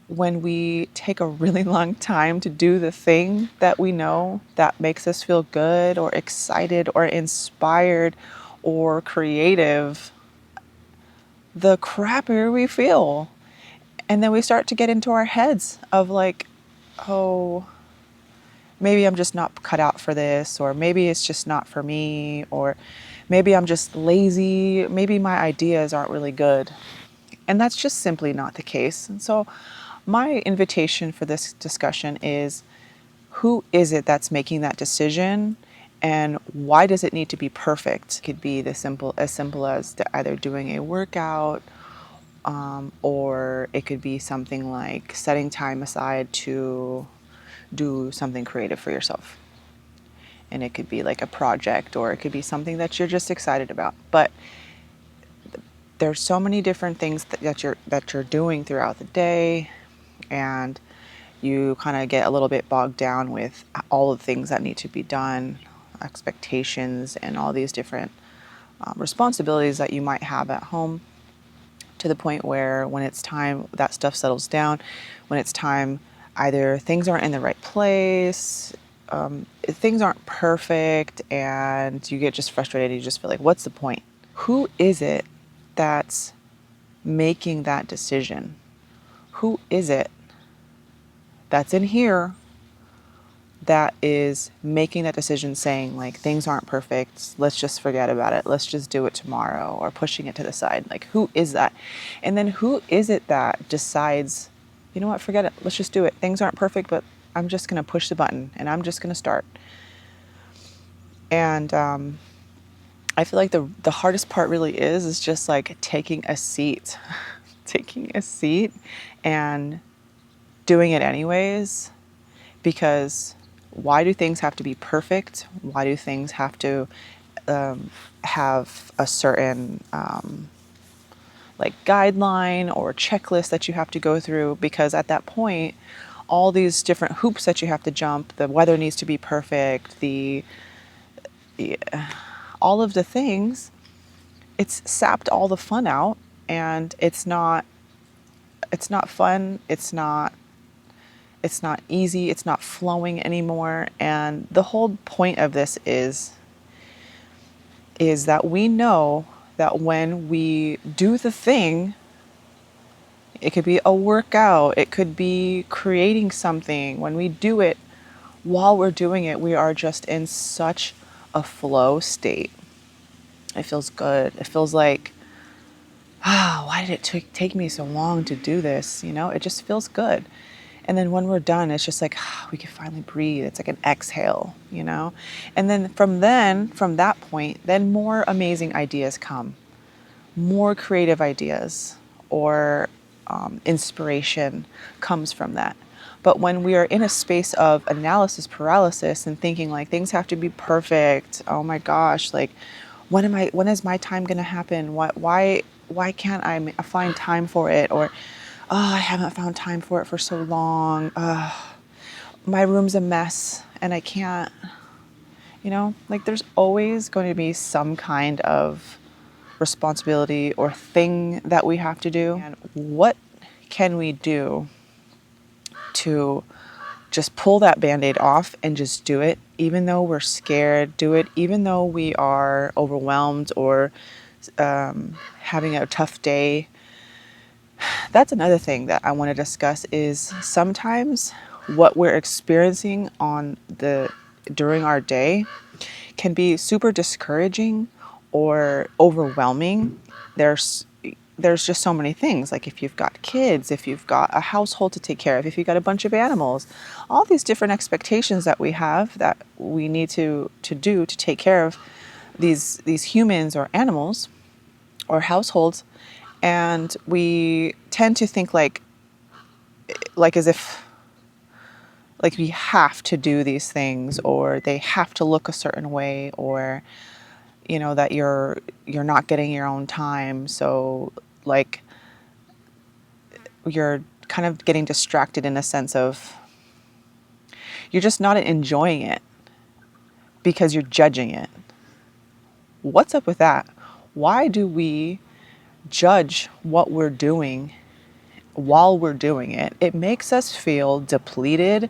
when we take a really long time to do the thing that we know that makes us feel good or excited or inspired or creative, the crappier we feel. And then we start to get into our heads of like, oh, maybe I'm just not cut out for this, or maybe it's just not for me, or maybe I'm just lazy, maybe my ideas aren't really good. And that's just simply not the case. And so, my invitation for this discussion is, who is it that's making that decision? And why does it need to be perfect? It could be as simple as either doing a workout, or it could be something like setting time aside to do something creative for yourself. And it could be like a project, or it could be something that you're just excited about. But there's so many different things that you're doing throughout the day, and you kind of get a little bit bogged down with all of the things that need to be done, expectations, and all these different responsibilities that you might have at home, to the point where when it's time that stuff settles down, when it's time, either things aren't in the right place, things aren't perfect, and you get just frustrated. You just feel like, what's the point? Who is it that's making that decision? Who is it that's in here that is making that decision, saying like, things aren't perfect, let's just forget about it, let's just do it tomorrow, or pushing it to the side? Like, who is that? And then who is it that decides, you know what, forget it, let's just do it, things aren't perfect, but I'm just going to push the button and I'm just going to start? And I feel like the hardest part really is just like taking a seat taking a seat and doing it anyways. Because why do things have to be perfect? Why do things have to have a certain like guideline or checklist that you have to go through? Because at that point, all these different hoops that you have to jump, the weather needs to be perfect, the all of the things, it's sapped all the fun out, and it's not fun, it's not easy, it's not flowing anymore. And the whole point of this is that we know that when we do the thing, it could be a workout, it could be creating something. When we do it, while we're doing it, we are just in such a flow state. It feels good. It feels like, why did it take me so long to do this? It just feels good. And then when we're done, it's just like, we can finally breathe. It's like an exhale. And then from that point, then more amazing ideas come, more creative ideas, or inspiration comes from that. But when we are in a space of analysis paralysis and thinking like things have to be perfect, oh my gosh, like when is my time going to happen? Why can't I find time for it? Or, oh, I haven't found time for it for so long. My room's a mess and I can't, like there's always going to be some kind of responsibility or thing that we have to do. And what can we do to just pull that Band-Aid off and just do it, even though we're scared, do it even though we are overwhelmed or having a tough day? That's another thing that I want to discuss, is sometimes what we're experiencing during our day can be super discouraging or overwhelming. There's just so many things. Like if you've got kids, if you've got a household to take care of, if you've got a bunch of animals, all these different expectations that we have that we need to do to take care of these humans or animals or households. And we tend to think like as if like we have to do these things, or they have to look a certain way, or that you're not getting your own time, so like you're kind of getting distracted in a sense of you're just not enjoying it because you're judging it. What's up with that? Why do we judge what we're doing while we're doing it, it makes us feel depleted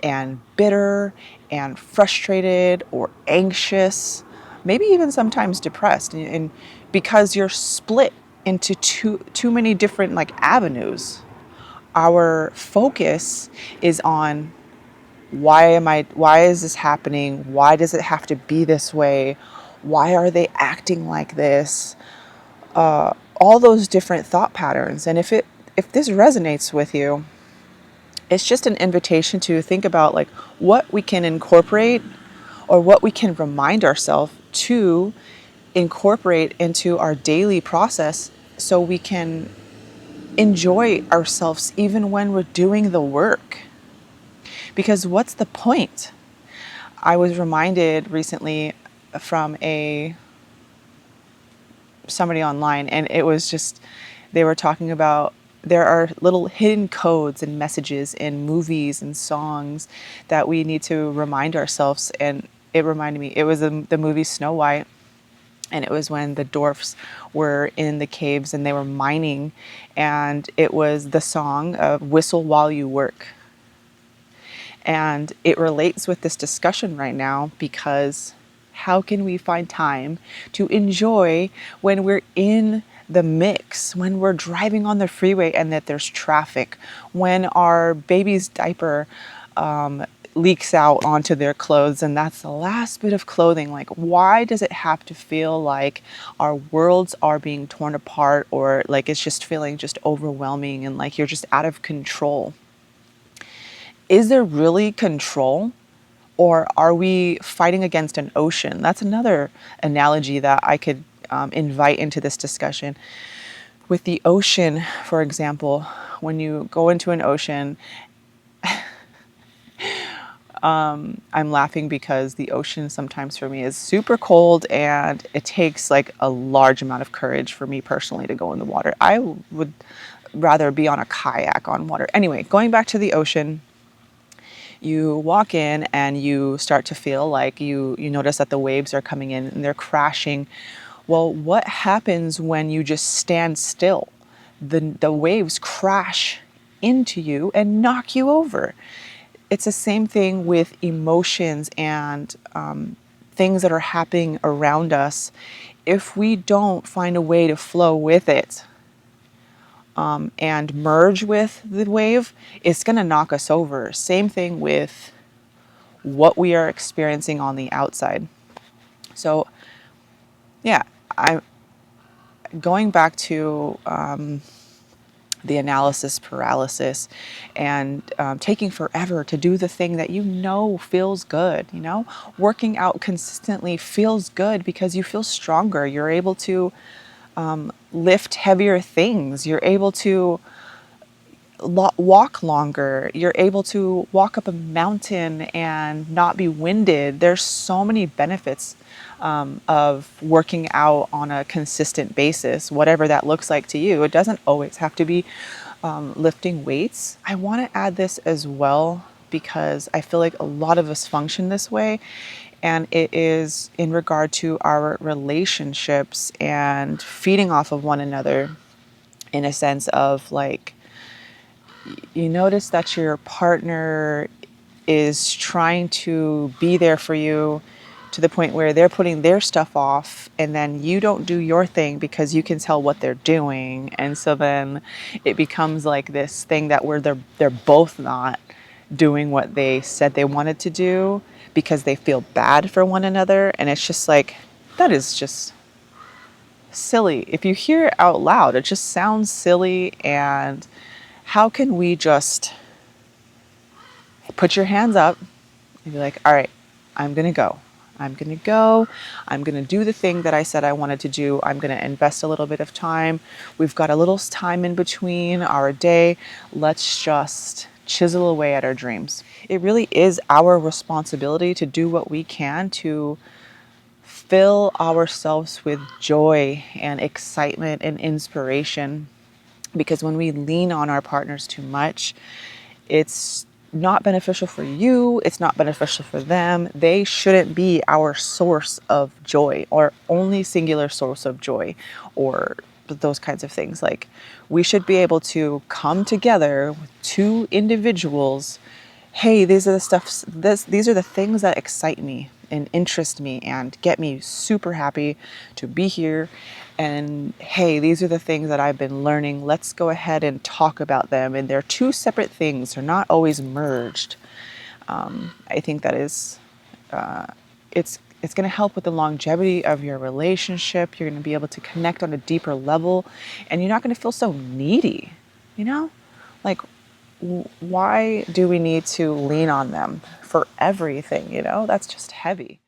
and bitter and frustrated or anxious, maybe even sometimes depressed. And because you're split into too many different like avenues, our focus is on why is this happening? Why does it have to be this way? Why are they acting like this? All those different thought patterns. And if this resonates with you, it's just an invitation to think about like what we can incorporate or what we can remind ourselves to incorporate into our daily process so we can enjoy ourselves even when we're doing the work. Because what's the point? I was reminded recently from a somebody online, and it was just, they were talking about there are little hidden codes and messages in movies and songs that we need to remind ourselves. And it reminded me, it was the movie Snow White, and it was when the dwarfs were in the caves and they were mining, and it was the song of Whistle While You Work. And it relates with this discussion right now because how can we find time to enjoy when we're in the mix, when we're driving on the freeway and that there's traffic, when our baby's diaper leaks out onto their clothes and that's the last bit of clothing? Like, why does it have to feel like our worlds are being torn apart, or like it's just feeling just overwhelming and like you're just out of control? Is there really control, or are we fighting against an ocean? That's another analogy that I could invite into this discussion. With the ocean, for example, when you go into an ocean, I'm laughing because the ocean sometimes for me is super cold and it takes like a large amount of courage for me personally to go in the water. I would rather be on a kayak on water. Anyway, going back to the ocean, you walk in and you start to feel like you notice that the waves are coming in and they're crashing. Well, what happens when you just stand still? The waves crash into you and knock you over. It's the same thing with emotions and things that are happening around us. If we don't find a way to flow with it and merge with the wave, it's going to knock us over. Same thing with what we are experiencing on the outside. So, yeah, I'm going back to the analysis paralysis and taking forever to do the thing that you know feels good. You know, working out consistently feels good because you feel stronger. You're able to lift heavier things. You're able to walk longer. You're able to walk up a mountain and not be winded. There's so many benefits of working out on a consistent basis, whatever that looks like to you. It doesn't always have to be lifting weights. I want to add this as well because I feel like a lot of us function this way. And it is in regard to our relationships and feeding off of one another, in a sense of like, you notice that your partner is trying to be there for you to the point where they're putting their stuff off and then you don't do your thing because you can tell what they're doing. And so then it becomes like this thing that where they're both not doing what they said they wanted to do because they feel bad for one another. And it's just like, that is just silly. If you hear it out loud, it just sounds silly. And how can we just put your hands up and be like, all right, I'm going to go. I'm going to go. I'm going to do the thing that I said I wanted to do. I'm going to invest a little bit of time. We've got a little time in between our day. Let's just chisel away at our dreams. It really is our responsibility to do what we can to fill ourselves with joy and excitement and inspiration. Because when we lean on our partners too much, it's not beneficial for you. It's not beneficial for them. They shouldn't be our source of joy or only singular source of joy or those kinds of things. Like, we should be able to come together with two individuals. Hey, these are the things that excite me and interest me and get me super happy to be here. And hey, these are the things that I've been learning. Let's go ahead and talk about them. And they're two separate things, they're not always merged. I think that is, it's going to help with the longevity of your relationship. You're going to be able to connect on a deeper level, and you're not going to feel so needy, you know? Like, why do we need to lean on them for everything, you know? That's just heavy.